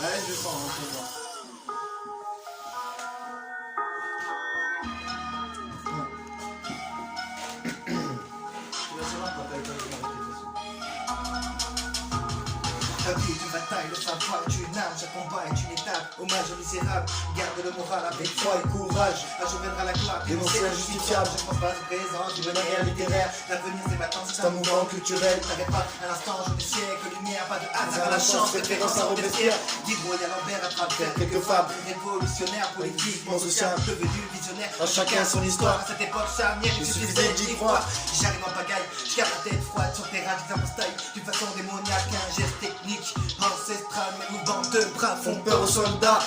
Ouais, je sens, hein, c'est moi. Tu vas savoir quand t'as été avec la répétition. La vie est une bataille, le savoir est une arme, chaque combat est une étape. Hommage aux misérables, garde le moral avec foi et courage. Un jour viendra la gloire, dénoncer l'injustifiable. Je pense pas au présent, d'une manière littéraire. L'avenir c'est maintenant, c'est un mouvement culturel. T'arrêtes pas un instant, jour des siècles, lumière, pas de hasard à la chance. Référence à Robespierre, Diderot et à Lambert à travers quelques fables. Révolutionnaire, politiquement social, devenu visionnaire. À chacun son histoire, à cette époque charnière, il suffisait d'y croire. J'arrive en pagaille, je garde la tête froide sur terrain, j'exemple style. D'une façon démoniaque, un geste technique ancestral, mes mouvements de bras font peur aux soldats.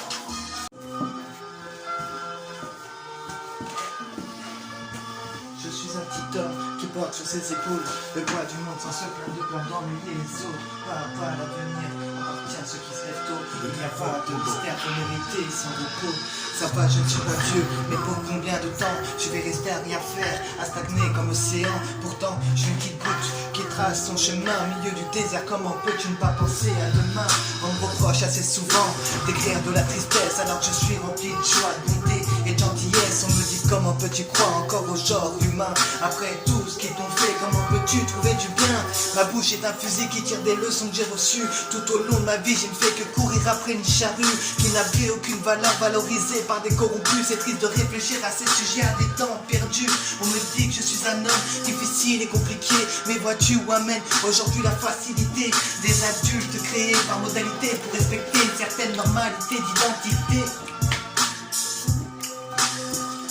Je suis un petit homme qui porte sur ses épaules le poids du monde sans se plaindre de plein d'ennuyer les autres. Pas à pas l'avenir appartient à ceux qui se lèvent tôt. Il n'y a pas de mystère pour mériter sans repos. Ça va, je ne suis pas vieux, mais pour combien de temps je vais rester à rien faire, à stagner comme océan. Pourtant, je suis une petite goutte qui trace son chemin au milieu du désert. Comment peux-tu ne pas penser à demain? On me reproche assez souvent d'écrire de la tristesse alors que je suis rempli de joie, de bonté et de gentillesse. On me dit comment peux-tu croire encore au genre humain après tout ce qu'ils t'ont fait? Comment peux-tu trouver du bien? Ma bouche est un fusil qui tire des leçons que j'ai reçues tout au long de ma vie. Je ne fais que courir après une charrue qui n'a plus aucune valeur, valorisée par des corrompus. C'est triste de réfléchir à ces sujets à des temps perdus. On me dit que je suis un homme difficile et compliqué, mais vois-tu où amène aujourd'hui la facilité des adultes créés par modalité pour respecter une certaine normalité d'identité.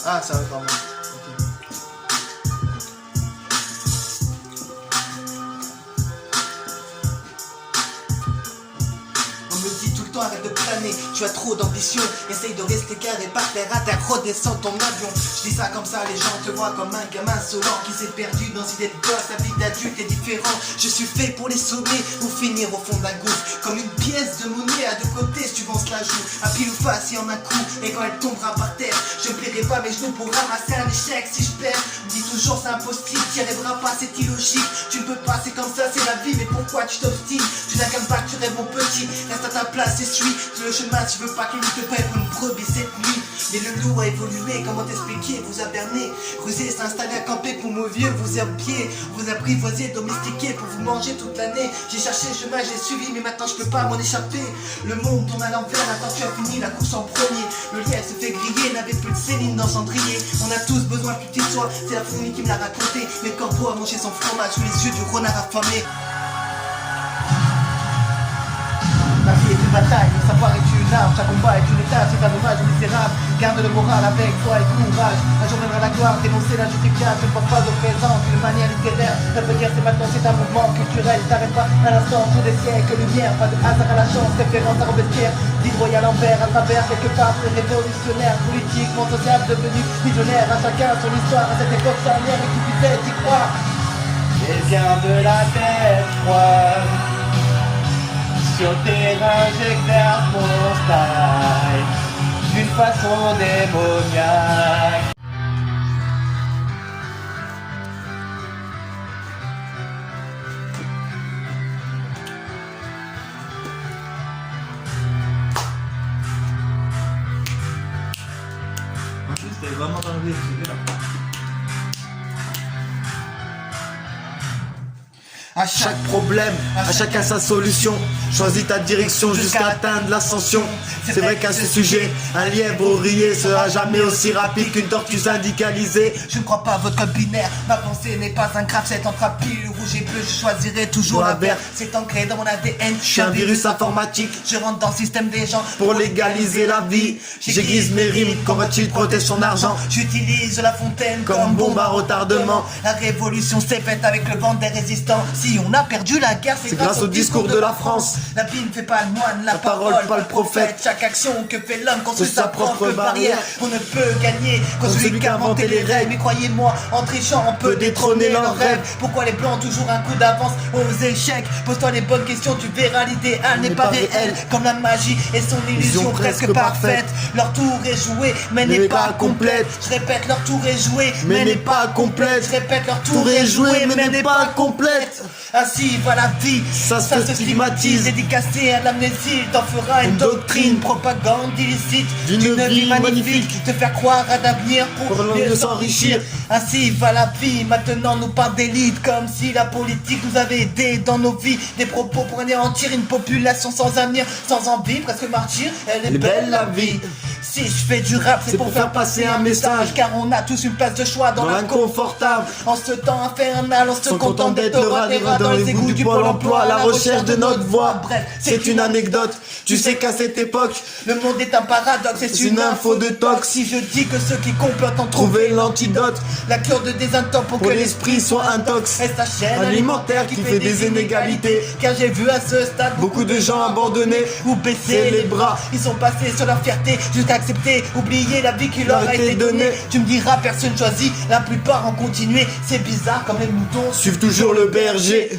Ah, ça va pas mal. On me dit tout le temps arrête de planer, tu as trop d'ambition. Essaye de rester carré par terre à terre, redescends ton avion. Je dis ça comme ça, les gens te voient comme un gamin insolent qui s'est perdu dans une idée de gosse. La vie d'adulte est différente, je suis fait pour les sauver ou finir au fond d'un gouffre. Comme une pièce de monnaie à deux côtés, si tu vends la joue à pile ou face et en un coup. Et quand elle tombera par terre, je plierai pas mes genoux pour ramasser un échec. Si je perds, on dit toujours c'est impossible, t'y arriveras pas, c'est illogique. Tu ne peux pas, c'est comme ça, c'est la vie, mais pourquoi tu t'obstines? Tu n'as qu'à me battre, tu rêves mon petit, reste à ta place et suis sur le chemin. Tu veux pas qu'il te paie pour une brebis cette nuit. Mais le loup a évolué, comment t'expliquer? Vous a berné, rusé, s'est installé à camper pour mon vieux. Vous a pied, vous apprivoisé, domestiqué pour vous manger toute l'année. J'ai cherché le chemin, j'ai suivi, mais maintenant je peux pas m'en échapper. Le monde tourne à l'envers, attends tu as fini la course en premier. Le lièvre se fait griller, n'avait plus de Céline dans Cendrier. On a tous besoin de petite soie, c'est la fourmi qui me l'a raconté. Mais le corbeau a mangé son fromage sous les yeux du renard affamé. La vie est une bataille, le savoir est une arme, chaque combat est une étape, c'est un hommage aux misérables. Garde le moral avec foi et courage. Un jour viendra la gloire, dénoncer l'injustifiable. Je ne pense pas au présent d'une manière littéraire. L'avenir c'est maintenant, c'est un mouvement culturel. T'arrêtes pas un instant, jour des siècles, lumière, pas de hasard à la chance, référence à Robespierre. Diderot et à Lambert à travers quelques papes révolutionnaires, politiquement sociable, devenu visionnaire. À chacun son histoire, à cette époque charnière, et qui puissait y croire. Et vient de la tête froide. Sur le terrain j'exerce mon style d'une façon démoniaque. En plus, t'es vraiment dans le c'est bien. À chaque problème, à chacun sa solution. Choisis ta direction jusqu'à atteindre l'ascension. C'est vrai qu'à ce sujet, un lièvre ouvrier sera jamais aussi rapide qu'une tortue syndicalisée. Je ne crois pas à votre code binaire, ma pensée n'est pas un graphe, c'est entre pile rouge et bleu, je choisirai toujours la verte. C'est ancré dans mon ADN, je suis un virus informatique. Je rentre dans le système des gens pour légaliser la vie. J'aiguise mes rimes, combat-il protège son argent. J'utilise la fontaine comme bombe à retardement. La révolution s'est faite avec le vent des résistants. Si on a perdu la guerre, c'est grâce au discours de la France. La vie ne fait pas le moine, la parole pas le prophète. Chaque action que fait l'homme construit sa propre barrière. On ne peut gagner qu'en celui qui a inventé les règles. Mais croyez-moi, en trichant on peut détrôner leurs rêves. Pourquoi les blancs ont toujours un coup d'avance aux échecs? Pose-toi les bonnes questions, tu verras l'idéal n'est pas réel. Comme la magie et son illusion presque parfaite. Leur tour est joué mais n'est pas complète. Je répète, leur tour est joué mais n'est pas complète. Je répète, leur tour est joué mais n'est pas complète. Ainsi va la vie, Ça se stigmatise. dédicacé à l'amnésie, t'en fera une doctrine, propagande illicite D'une vie magnifique. te faire croire à l'avenir pour Pour mieux mieux s'enrichir. s'enrichir. Ainsi va la vie, maintenant nous parle d'élite, comme si la politique nous avait aidé dans nos vies. Des propos pour anéantir une population sans avenir, sans envie, presque martyr. Elle est belle la vie. Si je fais du rap, c'est pour faire passer un message, car on a tous une place de choix dans Dans l'inconfortable, en ce temps infernal, on se sans contente d'être le rat des rats dans les égouts du Pôle emploi, à la recherche de notre voix. Bref, C'est une anecdote, tu sais qu'à cette époque, le monde est un paradoxe, c'est c'est une info de tox. Si je dis que ceux qui complotent ont Trouver trouvé l'antidote la cure de désintox pour pour que l'esprit soit intox. Est-ce la chaîne Alimentaire qui fait des inégalités. Car j'ai vu à ce stade Beaucoup de gens abandonnés ou baisser c'est les bras. Ils sont passés sur leur fierté jusqu'à accepter, oublier la vie qui leur a été donnée. Tu me diras personne choisit, la plupart ont continué. C'est bizarre comme les moutons Suivent toujours le berger.